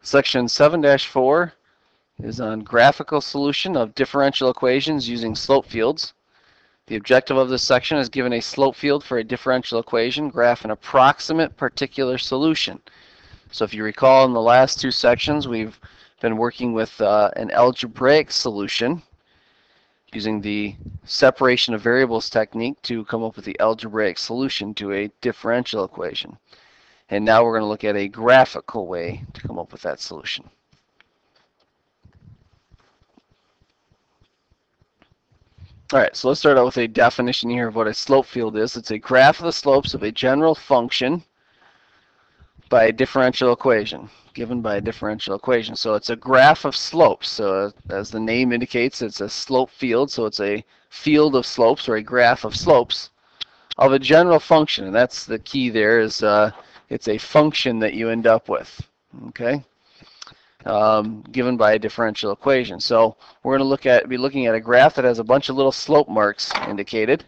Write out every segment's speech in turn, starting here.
Section 7-4 is on graphical solution of differential equations using slope fields. The objective of this section is given a slope field for a differential equation, graph an approximate particular solution. So if you recall in the last two sections, we've been working with an algebraic solution using the separation of variables technique to come up with the algebraic solution to a differential equation. And now we're going to look at a graphical way to come up with that solution. All right, so let's start out with a definition here of what a slope field is. It's a graph of the slopes of a general function by a differential equation, given by a differential equation. So it's a graph of slopes. So as the name indicates, it's a slope field. So it's a field of slopes, or a graph of slopes of a general function. And that's the key there, is it's a function that you end up with, okay? Given by a differential equation. So we're going to be looking at a graph that has a bunch of little slope marks indicated,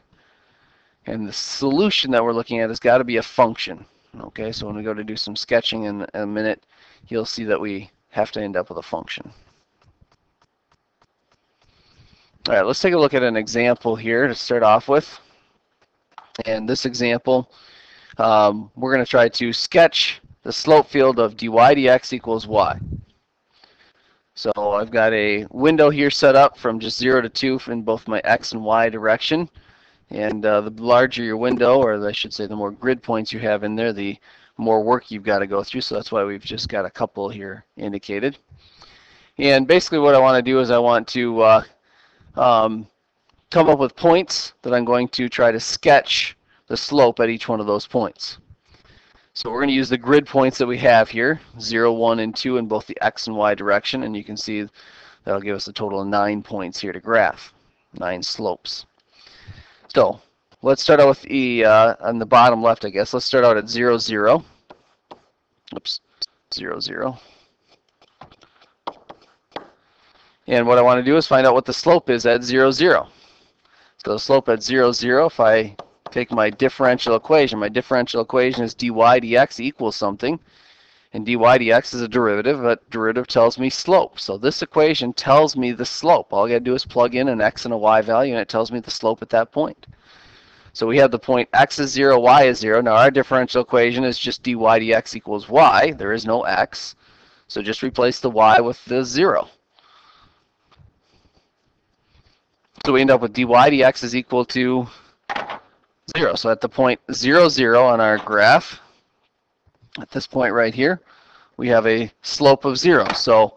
and the solution that we're looking at has got to be a function. Okay, so when we go to do some sketching in a minute, you'll see that we have to end up with a function. All right, let's take a look at an example here to start off with. And this example, we're going to try to sketch the slope field of dy dx equals y. So I've got a window here set up from just 0 to 2 in both my x and y direction. And the larger your window, or I should say the more grid points you have in there, the more work you've got to go through. So that's why we've just got a couple here indicated. And basically what I want to do is I want to come up with points that I'm going to try to sketch the slope at each one of those points. So we're going to use the grid points that we have here, 0, 1, and 2 in both the x and y direction, and you can see that'll give us a total of 9 points here to graph, 9 slopes. So let's start out with on the bottom left, I guess. Let's start out at 0, 0. Oops, 0, 0. And what I want to do is find out what the slope is at 0, 0. So the slope at 0, 0, if I take my differential equation is dy dx equals something, and dy dx is a derivative. That derivative tells me slope. So this equation tells me the slope. All I got to do is plug in an x and a y value, and it tells me the slope at that point. So we have the point x is 0, y is 0. Now our differential equation is just dy dx equals y. There is no x. So just replace the y with the 0. So we end up with dy dx is equal to 0. So at the point 0, 0 on our graph, at this point right here, we have a slope of 0. So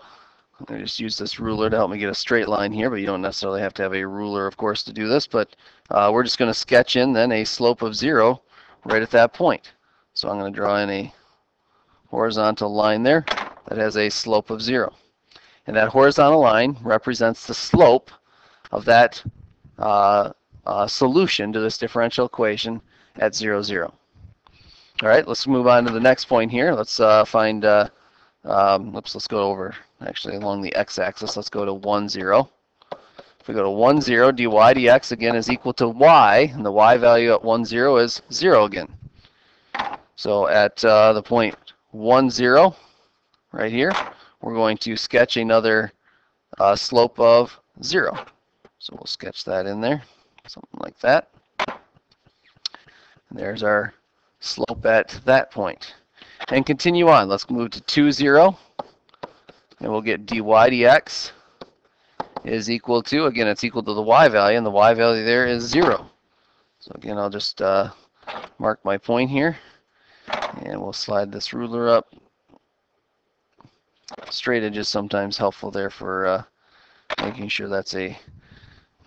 I'm going to just use this ruler to help me get a straight line here, but you don't necessarily have to have a ruler, of course, to do this. But we're just going to sketch in then a slope of 0 right at that point. So I'm going to draw in a horizontal line there that has a slope of 0. And that horizontal line represents the slope of that solution to this differential equation at 0, 0. All right, let's move on to the next point here. Let's let's go over, actually along the x-axis, let's go to 1, 0. If we go to 1, 0, dy dx again is equal to y, and the y value at 1, 0 is 0 again. So at the point 1, 0, right here, we're going to sketch another slope of 0. So we'll sketch that in there, something like that. And there's our slope at that point. And continue on. Let's move to 2, 0. And we'll get dy dx is equal to, again, it's equal to the y value, and the y value there is 0. So again, I'll just mark my point here, and we'll slide this ruler up. Straight edge is sometimes helpful there for making sure that's a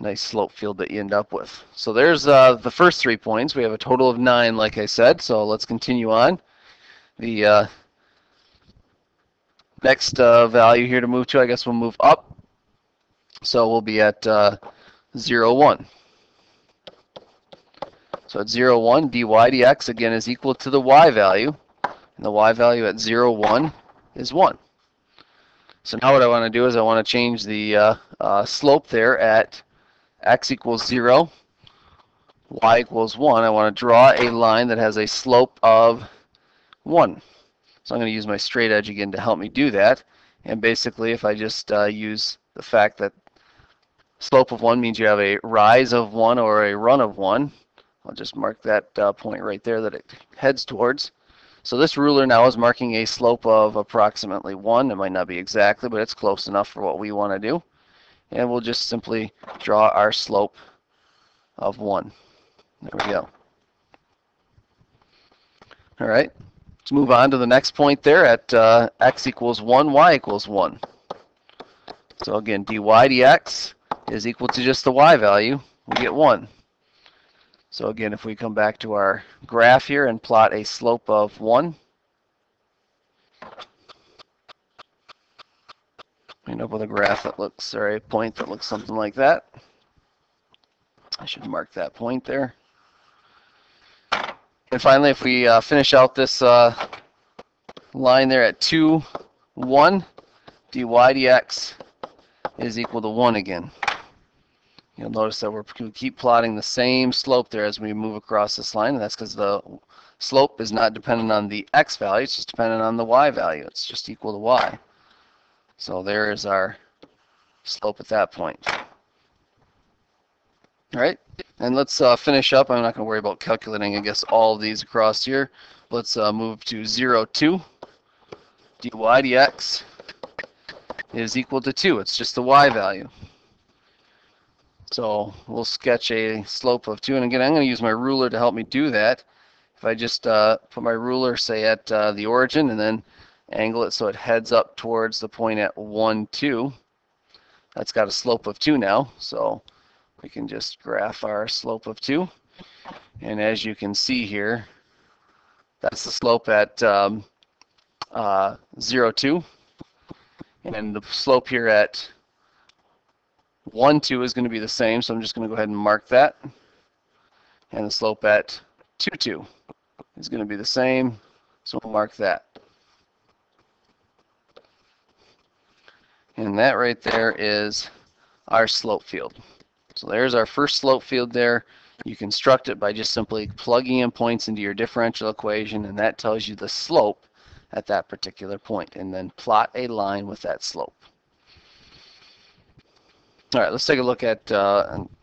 nice slope field that you end up with. So there's the first 3 points. We have a total of 9, like I said, so let's continue on. The next value here to move to, I guess we'll move up. So we'll be at 0, 1. So at 0, 1, dy dx again is equal to the y value, and the y value at 0, 1 is 1. So now what I want to do is I want to change the slope there at x equals 0, y equals 1. I want to draw a line that has a slope of 1. So I'm going to use my straight edge again to help me do that. And basically, if I just use the fact that slope of 1 means you have a rise of 1 or a run of 1, I'll just mark that point right there that it heads towards. So this ruler now is marking a slope of approximately 1. It might not be exactly, but it's close enough for what we want to do. And we'll just simply draw our slope of 1. There we go. All right, let's move on to the next point there at x equals 1, y equals 1. So again, dy dx is equal to just the y value. We get 1. So again, if we come back to our graph here and plot a slope of 1, we end up with a graph that looks, or a point that looks something like that. I should mark that point there. And finally, if we finish out this line there at 2, 1, dy dx is equal to 1 again. You'll notice that we keep plotting the same slope there as we move across this line, and that's because the slope is not dependent on the x value, it's just dependent on the y value. It's just equal to y. So there is our slope at that point. All right, and let's finish up. I'm not going to worry about calculating, I guess, all of these across here. Let's move to 0, 2. dy dx is equal to 2. It's just the y value. So we'll sketch a slope of 2. And again, I'm going to use my ruler to help me do that. If I just put my ruler, say, at the origin and then angle it so it heads up towards the point at 1, 2, that's got a slope of 2 now. So we can just graph our slope of 2. And as you can see here, that's the slope at 0, 2. And the slope here at 1, 2 is going to be the same, so I'm just going to go ahead and mark that. And the slope at 2, 2 is going to be the same, so we'll mark that. And that right there is our slope field. So there's our first slope field there. You construct it by just simply plugging in points into your differential equation, and that tells you the slope at that particular point. And then plot a line with that slope. All right, let's take a look at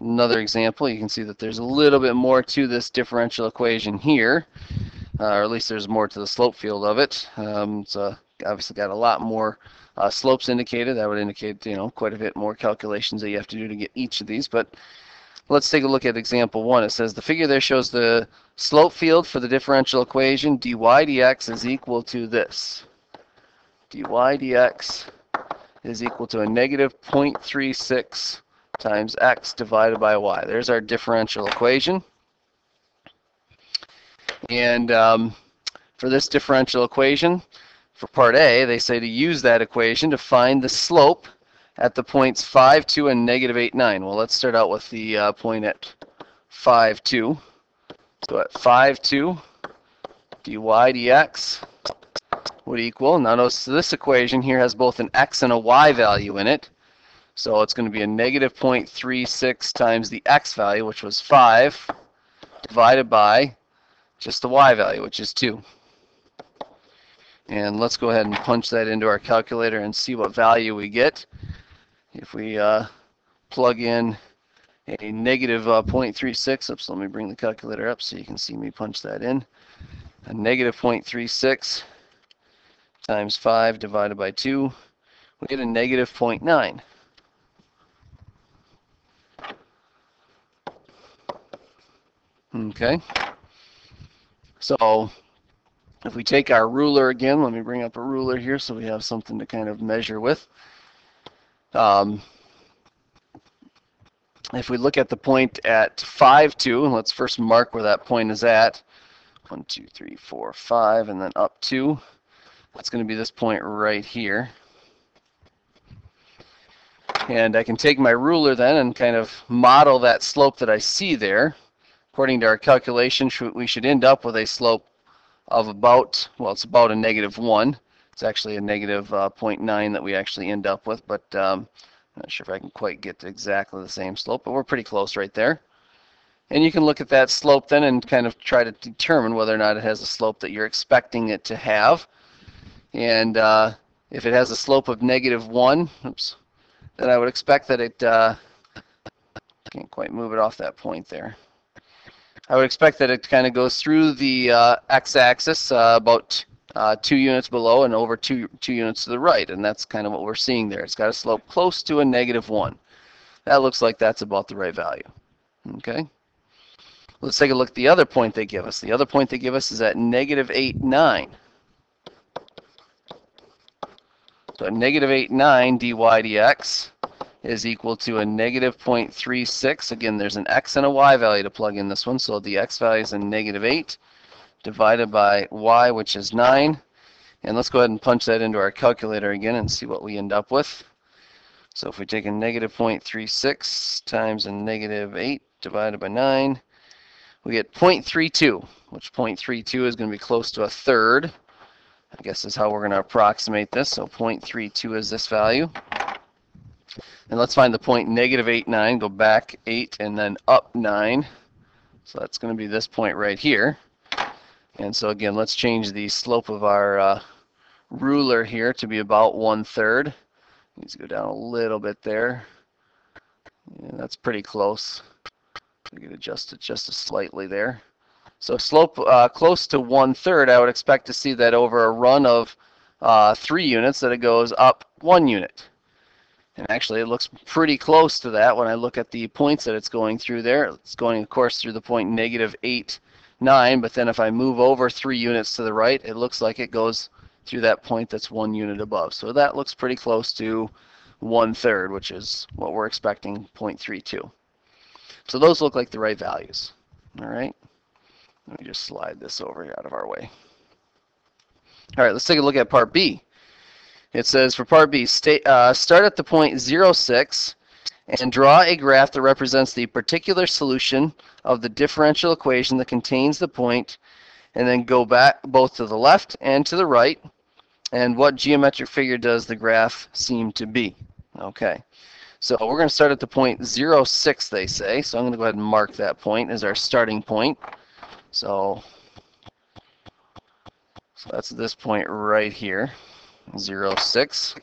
another example. You can see that there's a little bit more to this differential equation here, or at least there's more to the slope field of it. It's obviously got a lot more slopes indicated. That would indicate, quite a bit more calculations that you have to do to get each of these. But let's take a look at example 1. It says the figure there shows the slope field for the differential equation dy dx is equal to this. Dy dx is equal to a negative 0.36 times x divided by y. There's our differential equation. And for this differential equation, for part A, they say to use that equation to find the slope at the points 5, 2, and negative 8, 9. Well, let's start out with the point at 5, 2. So at 5, 2, dy dx would equal, now notice this equation here has both an x and a y value in it. So it's going to be a negative 0.36 times the x value, which was 5, divided by just the y value, which is 2. And let's go ahead and punch that into our calculator and see what value we get. If we plug in a negative 0.36, oops, let me bring the calculator up so you can see me punch that in. A negative 0.36 times 5 divided by 2, we get a negative 0.9. Okay, so if we take our ruler again, let me bring up a ruler here so we have something to kind of measure with. If we look at the point at 5, 2, let's first mark where that point is at. 1, 2, 3, 4, 5, and then up 2. That's going to be this point right here. And I can take my ruler then and kind of model that slope that I see there. According to our calculation, we should end up with a slope of about, well, it's about a negative 1. It's actually a negative 0.9 that we actually end up with, but I'm not sure if I can quite get to exactly the same slope, but we're pretty close right there. And you can look at that slope then and kind of try to determine whether or not it has a slope that you're expecting it to have. And if it has a slope of -1, oops, then I would expect that it, can't quite move it off that point there. I would expect that it kind of goes through the x-axis about 2 units below and over two units to the right, and that's kind of what we're seeing there. It's got a slope close to a -1. That looks like that's about the right value. Okay. Let's take a look at the other point they give us. The other point they give us is at -8, 9. So at -8, 9 dy dx is equal to a -0.36. Again, there's an x and a y value to plug in this one, so the x value is a -8 divided by y, which is 9. And let's go ahead and punch that into our calculator again and see what we end up with. So if we take a -0.36 times a -8 divided by 9, we get 0.32, which 0.32 is going to be close to a third. I guess is how we're going to approximate this. So 0.32 is this value. And let's find the point -8, 9, go back 8 and then up 9. So that's going to be this point right here. And so again, let's change the slope of our ruler here to be about 1/3. Needs to go down a little bit there. Yeah, that's pretty close. We can adjust it just slightly there. So slope close to 1/3, I would expect to see that over a run of 3 units that it goes up 1 unit. And actually it looks pretty close to that when I look at the points that it's going through there. It's going, of course, through the point -8, 9, but then if I move over 3 units to the right, it looks like it goes through that point that's 1 unit above. So that looks pretty close to 1/3, which is what we're expecting, 0.32. So those look like the right values. All right. Let me just slide this over out of our way. All right, let's take a look at part B. It says for part B, start at the point 0,6 and draw a graph that represents the particular solution of the differential equation that contains the point, and then go back both to the left and to the right. And what geometric figure does the graph seem to be? Okay. So we're going to start at the point 0,6, they say. So I'm going to go ahead and mark that point as our starting point. So that's this point right here, 0,6.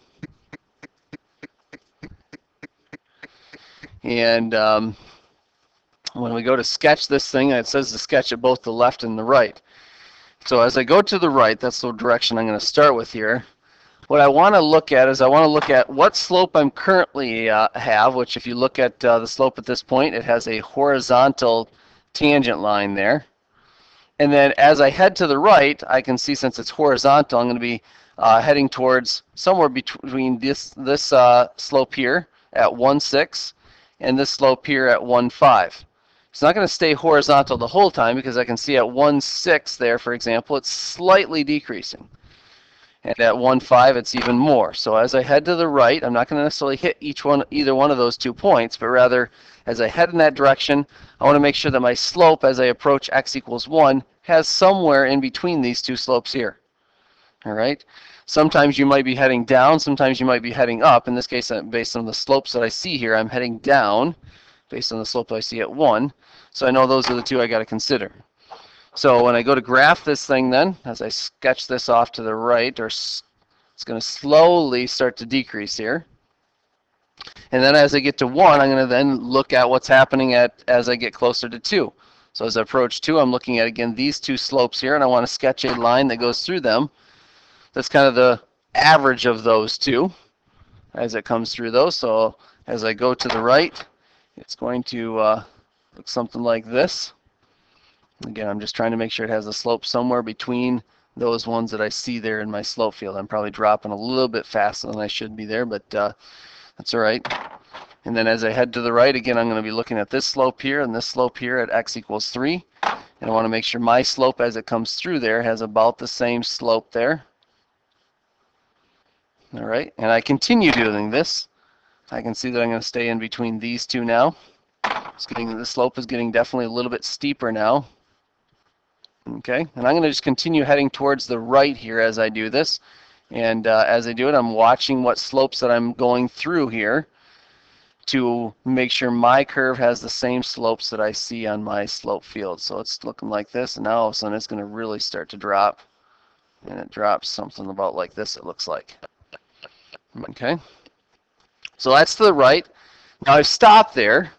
And when we go to sketch this thing, it says to sketch at both the left and the right. So as I go to the right, that's the direction I'm going to start with here. What I want to look at is I want to look at what slope I'm currently have, which if you look at the slope at this point, it has a horizontal tangent line there. And then as I head to the right, I can see since it's horizontal, I'm going to be heading towards somewhere between this slope here at 1,6 and this slope here at 1,5. It's not going to stay horizontal the whole time because I can see at 1,6 there, for example, it's slightly decreasing. And at 1,5 it's even more. So as I head to the right, I'm not going to necessarily hit either one of those 2 points, but rather as I head in that direction, I want to make sure that my slope as I approach x equals 1 has somewhere in between these 2 slopes here. All right. Sometimes you might be heading down, sometimes you might be heading up. In this case, based on the slopes that I see here, I'm heading down based on the slope I see at 1. So I know those are the 2 I got to consider. So when I go to graph this thing then, as I sketch this off to the right, it's going to slowly start to decrease here. And then as I get to 1, I'm going to then look at what's happening as I get closer to 2. So as I approach 2, I'm looking at, again, these 2 slopes here, and I want to sketch a line that goes through them. That's kind of the average of those 2 as it comes through those. So as I go to the right, it's going to look something like this. Again, I'm just trying to make sure it has a slope somewhere between those ones that I see there in my slope field. I'm probably dropping a little bit faster than I should be there, but that's all right. And then as I head to the right, again, I'm going to be looking at this slope here and this slope here at x equals 3. And I want to make sure my slope as it comes through there has about the same slope there. All right, and I continue doing this. I can see that I'm going to stay in between these 2 now. The slope is getting definitely a little bit steeper now. Okay, and I'm going to just continue heading towards the right here as I do this. And as I do it, I'm watching what slopes that I'm going through here to make sure my curve has the same slopes that I see on my slope field. So it's looking like this, and now all of a sudden it's going to really start to drop. and it drops something about like this, it looks like. Okay, so that's to the right. Now I've stopped there,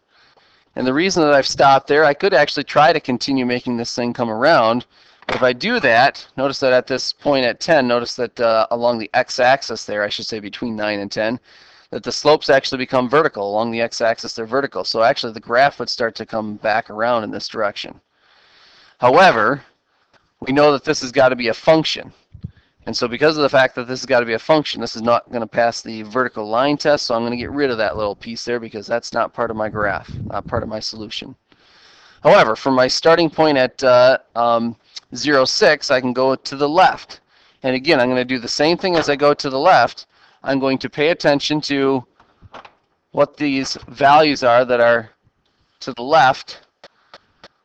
and the reason that I've stopped there, I could actually try to continue making this thing come around. But if I do that, notice that at this point at 10, notice that along the x-axis there, I should say between 9 and 10, that the slopes actually become vertical. Along the x-axis, they're vertical. So actually the graph would start to come back around in this direction. However, we know that this has got to be a function. And so because of the fact that this has got to be a function, this is not going to pass the vertical line test, so I'm going to get rid of that little piece there because that's not part of my graph, not part of my solution. However, from my starting point at 0, 6, I can go to the left. And again, I'm going to do the same thing as I go to the left. I'm going to pay attention to what these values are that are to the left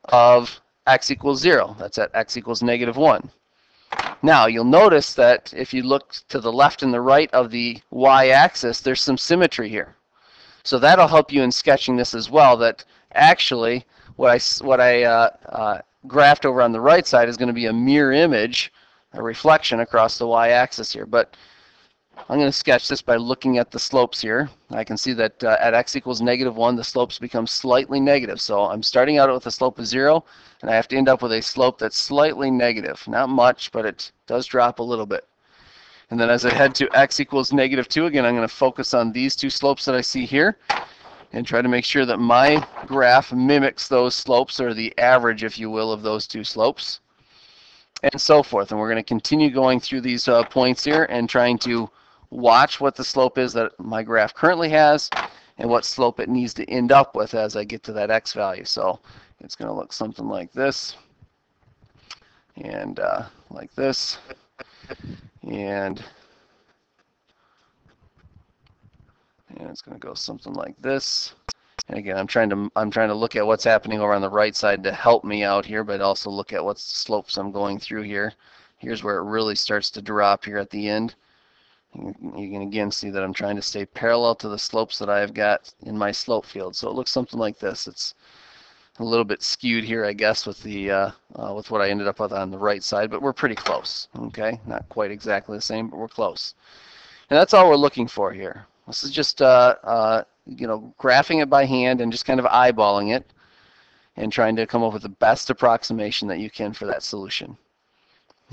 of x equals 0. That's at x equals -1. Now, you'll notice that if you look to the left and the right of the y-axis, there's some symmetry here. So that'll help you in sketching this as well, that actually what I graphed over on the right side is going to be a mirror image, a reflection across the y-axis here. But I'm going to sketch this by looking at the slopes here. I can see that at x equals -1, the slopes become slightly negative. So I'm starting out with a slope of 0, and I have to end up with a slope that's slightly negative. Not much, but it does drop a little bit. And then as I head to x equals -2, again, I'm going to focus on these two slopes that I see here and try to make sure that my graph mimics those slopes, or the average, if you will, of those two slopes, and so forth. And we're going to continue going through these points here and trying to watch what the slope is that my graph currently has and what slope it needs to end up with as I get to that x value. So it's going to look something like this, and like this, and it's going to go something like this. And again, I'm trying to look at what's happening over on the right side to help me out here, but also look at what slopes I'm going through here. Here's where it really starts to drop here at the end. You can again see that I'm trying to stay parallel to the slopes that I've got in my slope field. So it looks something like this. It's a little bit skewed here, I guess, with the with what I ended up with on the right side, but we're pretty close. Okay, not quite exactly the same, but we're close. And that's all we're looking for here. This is just you know, graphing it by hand and just kind of eyeballing it and trying to come up with the best approximation that you can for that solution.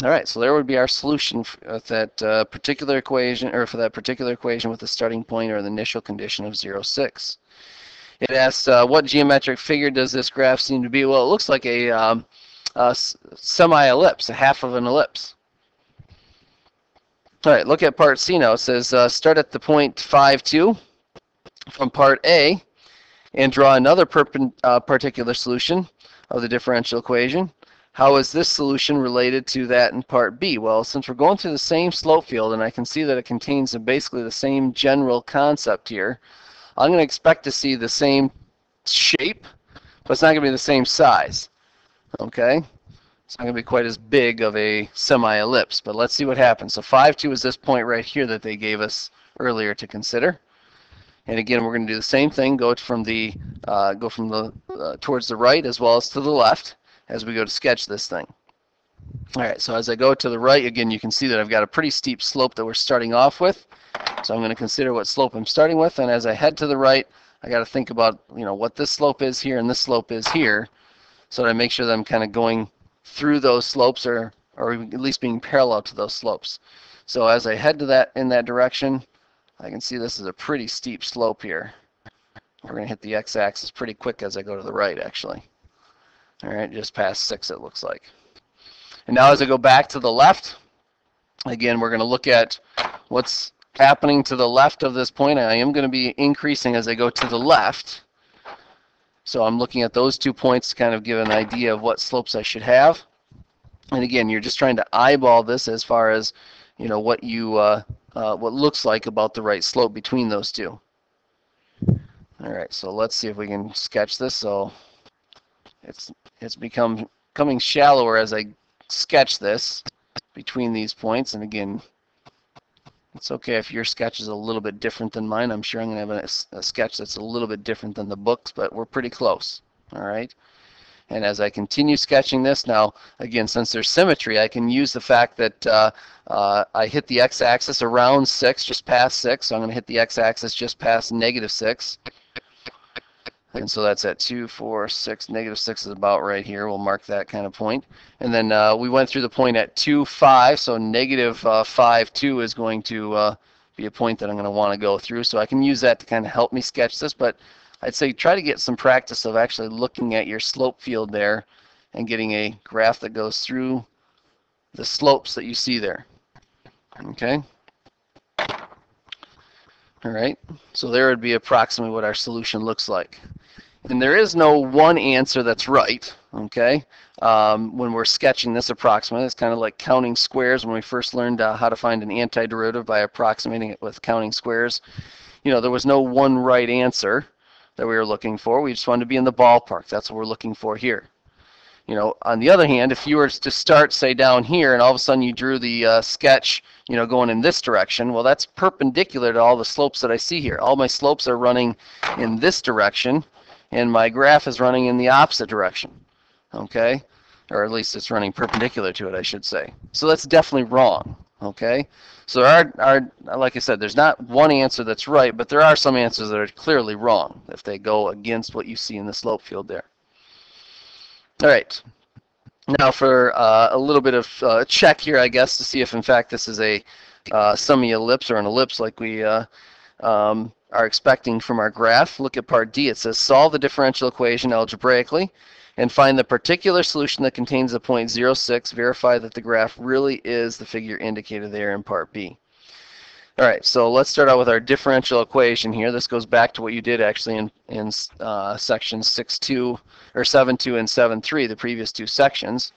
All right, so there would be our solution for that particular equation, or for that particular equation with the starting point or the initial condition of 0, 6. It asks, what geometric figure does this graph seem to be? Well, it looks like a semi-ellipse, a half of an ellipse. All right, look at part C now. It says, start at the point 5, 2 from part A and draw another particular solution of the differential equation. How is this solution related to that in part B? Well, since we're going through the same slope field, and I can see that it contains basically the same general concept here, I'm going to expect to see the same shape, but it's not going to be the same size. Okay? It's not going to be quite as big of a semi-ellipse, but let's see what happens. So 5, 2 is this point right here that they gave us earlier to consider. And again, we're going to do the same thing, go from the towards the right as well as to the left as we go to sketch this thing. All right, so as I go to the right, again, you can see that I've got a pretty steep slope that we're starting off with. So I'm going to consider what slope I'm starting with, and as I head to the right, I got to think about, you know, what this slope is here and this slope is here, so that I make sure that I'm kind of going through those slopes, or at least being parallel to those slopes. So as I head to that in that direction, I can see this is a pretty steep slope here. We're going to hit the x-axis pretty quick as I go to the right, actually. All right, just past 6 it looks like. And now as I go back to the left, again, we're going to look at what's happening to the left of this point. I am going to be increasing as I go to the left. So I'm looking at those 2 points to kind of give an idea of what slopes I should have. And again, you're just trying to eyeball this as far as, you know, what looks like about the right slope between those two. All right, so let's see if we can sketch this. So it's becoming shallower as I sketch this between these points. And again, it's okay if your sketch is a little bit different than mine. I'm sure I'm going to have a sketch that's a little bit different than the books, but we're pretty close. All right. And as I continue sketching this, now again, since there's symmetry, I can use the fact that I hit the x-axis around 6, just past 6, so I'm going to hit the x-axis just past -6. And so that's at 2, 4, 6, -6 is about right here. We'll mark that kind of point. And then we went through the point at 2, 5, so -5, 2 is going to be a point that I'm going to want to go through. So I can use that to kind of help me sketch this, but I'd say try to get some practice of actually looking at your slope field there and getting a graph that goes through the slopes that you see there. Okay? All right, so there would be approximately what our solution looks like. And there is no one answer that's right, okay? When we're sketching this approximately, it's kind of like counting squares when we first learned how to find an antiderivative by approximating it with counting squares. You know, there was no one right answer that we were looking for. We just wanted to be in the ballpark. That's what we're looking for here. You know, on the other hand, if you were to start, say, down here, and all of a sudden you drew the sketch, you know, going in this direction, well, that's perpendicular to all the slopes that I see here. All my slopes are running in this direction, and my graph is running in the opposite direction, okay? Or at least it's running perpendicular to it, I should say. So that's definitely wrong, okay? So there are, like I said, there's not one answer that's right, but there are some answers that are clearly wrong if they go against what you see in the slope field there. All right, now for a little bit of check here, I guess, to see if in fact this is a semi-ellipse or an ellipse like we are expecting from our graph. Look at part D. It says solve the differential equation algebraically and find the particular solution that contains the point 0.06. Verify that the graph really is the figure indicated there in part B. All right, so let's start out with our differential equation here. This goes back to what you did actually in sections 6.2 or 7.2 and 7.3, the previous two sections,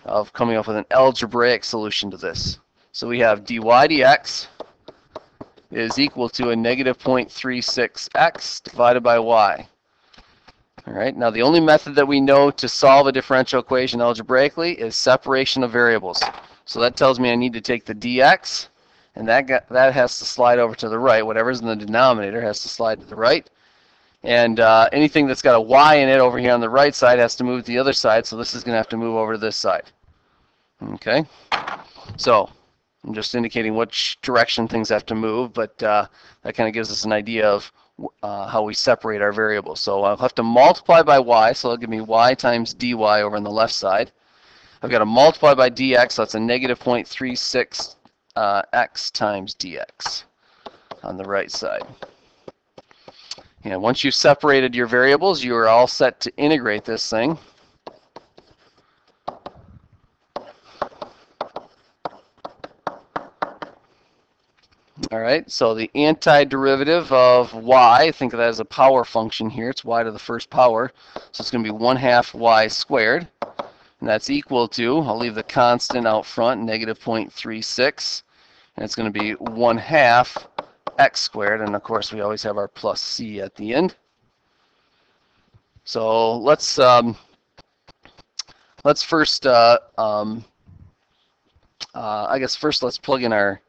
of coming up with an algebraic solution to this. So we have dy dx is equal to a -0.36x divided by y. All right, now the only method that we know to solve a differential equation algebraically is separation of variables. So that tells me I need to take the dx, and that has to slide over to the right. Whatever's in the denominator has to slide to the right. And anything that's got a y in it over here on the right side has to move to the other side, so this is going to have to move over to this side. Okay? So I'm just indicating which direction things have to move, but that kind of gives us an idea of how we separate our variables. So I'll have to multiply by y, so it'll give me y times dy over on the left side. I've got to multiply by dx, so that's a -0.36 x times dx on the right side. And once you've separated your variables, you are all set to integrate this thing. All right, so the antiderivative of y, think of that as a power function here. It's y to the first power, so it's going to be 1/2 y squared. And that's equal to, I'll leave the constant out front, -0.36. And it's going to be 1/2 x squared, and of course we always have our plus c at the end. So let's first, I guess first let's plug in our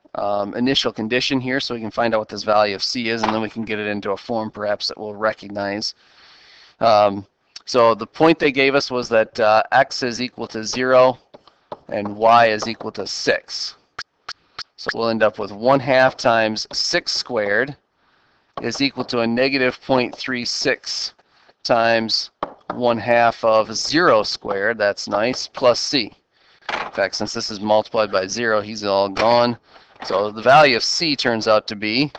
initial condition here so we can find out what this value of c is, and then we can get it into a form perhaps that we'll recognize. So the point they gave us was that x is equal to 0 and y is equal to 6. So we'll end up with 1/2 times 6 squared is equal to a -0.36 times 1/2 of 0 squared, that's nice, plus c. In fact, since this is multiplied by 0, he's all gone. So the value of c turns out to be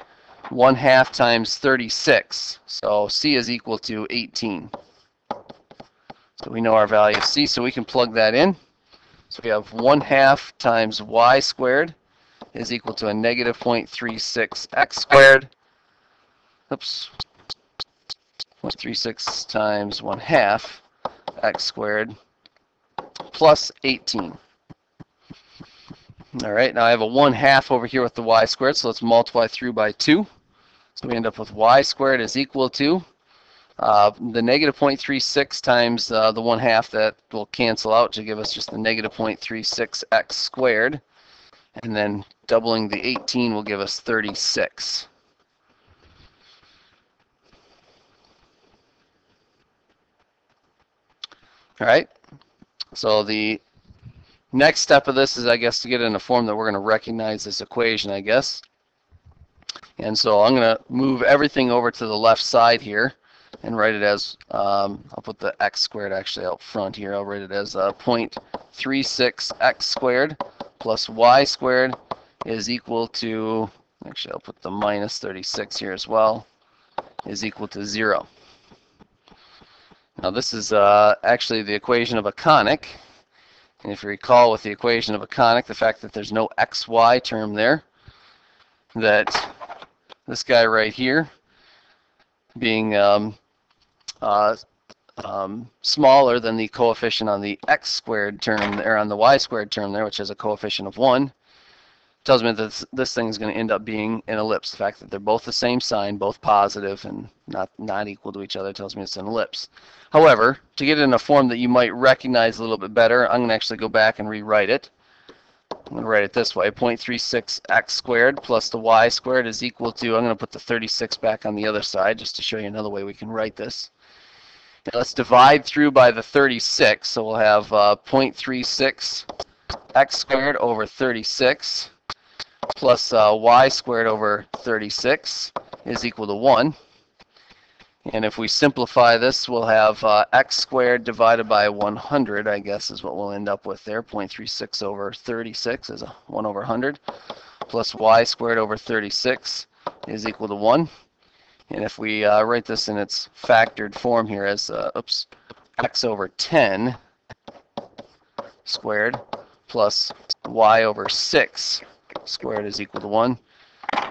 1/2 times 36. So c is equal to 18. So we know our value of c, so we can plug that in. So we have 1/2 times y squared is equal to a -0.36 x squared. Oops. 0.36 times 1/2 x squared plus 18. All right, now I have a 1/2 over here with the y squared, so let's multiply through by 2. So we end up with y squared is equal to the -0.36 times the 1/2, that will cancel out to give us just the -0.36 x squared. And then doubling the 18 will give us 36. All right. So the next step of this is, I guess, to get in a form that we're going to recognize this equation, I guess. And so I'm going to move everything over to the left side here and write it as, I'll put the x squared actually out front here. I'll write it as 0.36x squared plus y squared is equal to, actually I'll put the minus 36 here as well, is equal to 0. Now this is actually the equation of a conic. And if you recall with the equation of a conic, the fact that there's no xy term there, that this guy right here being smaller than the coefficient on the x squared term there, on the y squared term there, which has a coefficient of 1, tells me that this thing is going to end up being an ellipse. The fact that they're both the same sign, both positive and not equal to each other, tells me it's an ellipse. However, to get it in a form that you might recognize a little bit better, I'm going to actually go back and rewrite it. I'm going to write it this way: 0.36x squared plus the y squared is equal to, I'm going to put the 36 back on the other side just to show you another way we can write this. Now let's divide through by the 36, so we'll have 0.36x squared over 36 plus y squared over 36 is equal to 1. And if we simplify this, we'll have x squared divided by 100, I guess is what we'll end up with there. 0.36 over 36 is 1 over 100, plus y squared over 36 is equal to 1. And if we write this in its factored form here as x over 10 squared plus y over 6 squared is equal to 1,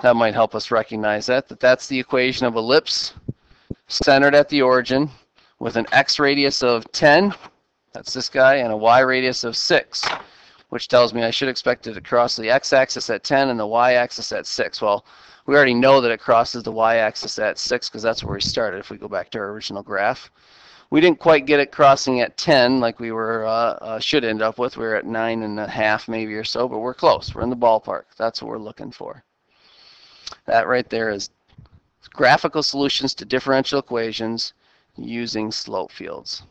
that might help us recognize that's the equation of ellipse centered at the origin with an x radius of 10, that's this guy, and a y radius of 6, which tells me I should expect it to cross the x-axis at 10 and the y-axis at 6. Well, we already know that it crosses the y-axis at 6 because that's where we started if we go back to our original graph. We didn't quite get it crossing at 10 like we were should end up with. We were at 9.5 maybe or so, but we're close. We're in the ballpark. That's what we're looking for. That right there is graphical solutions to differential equations using slope fields.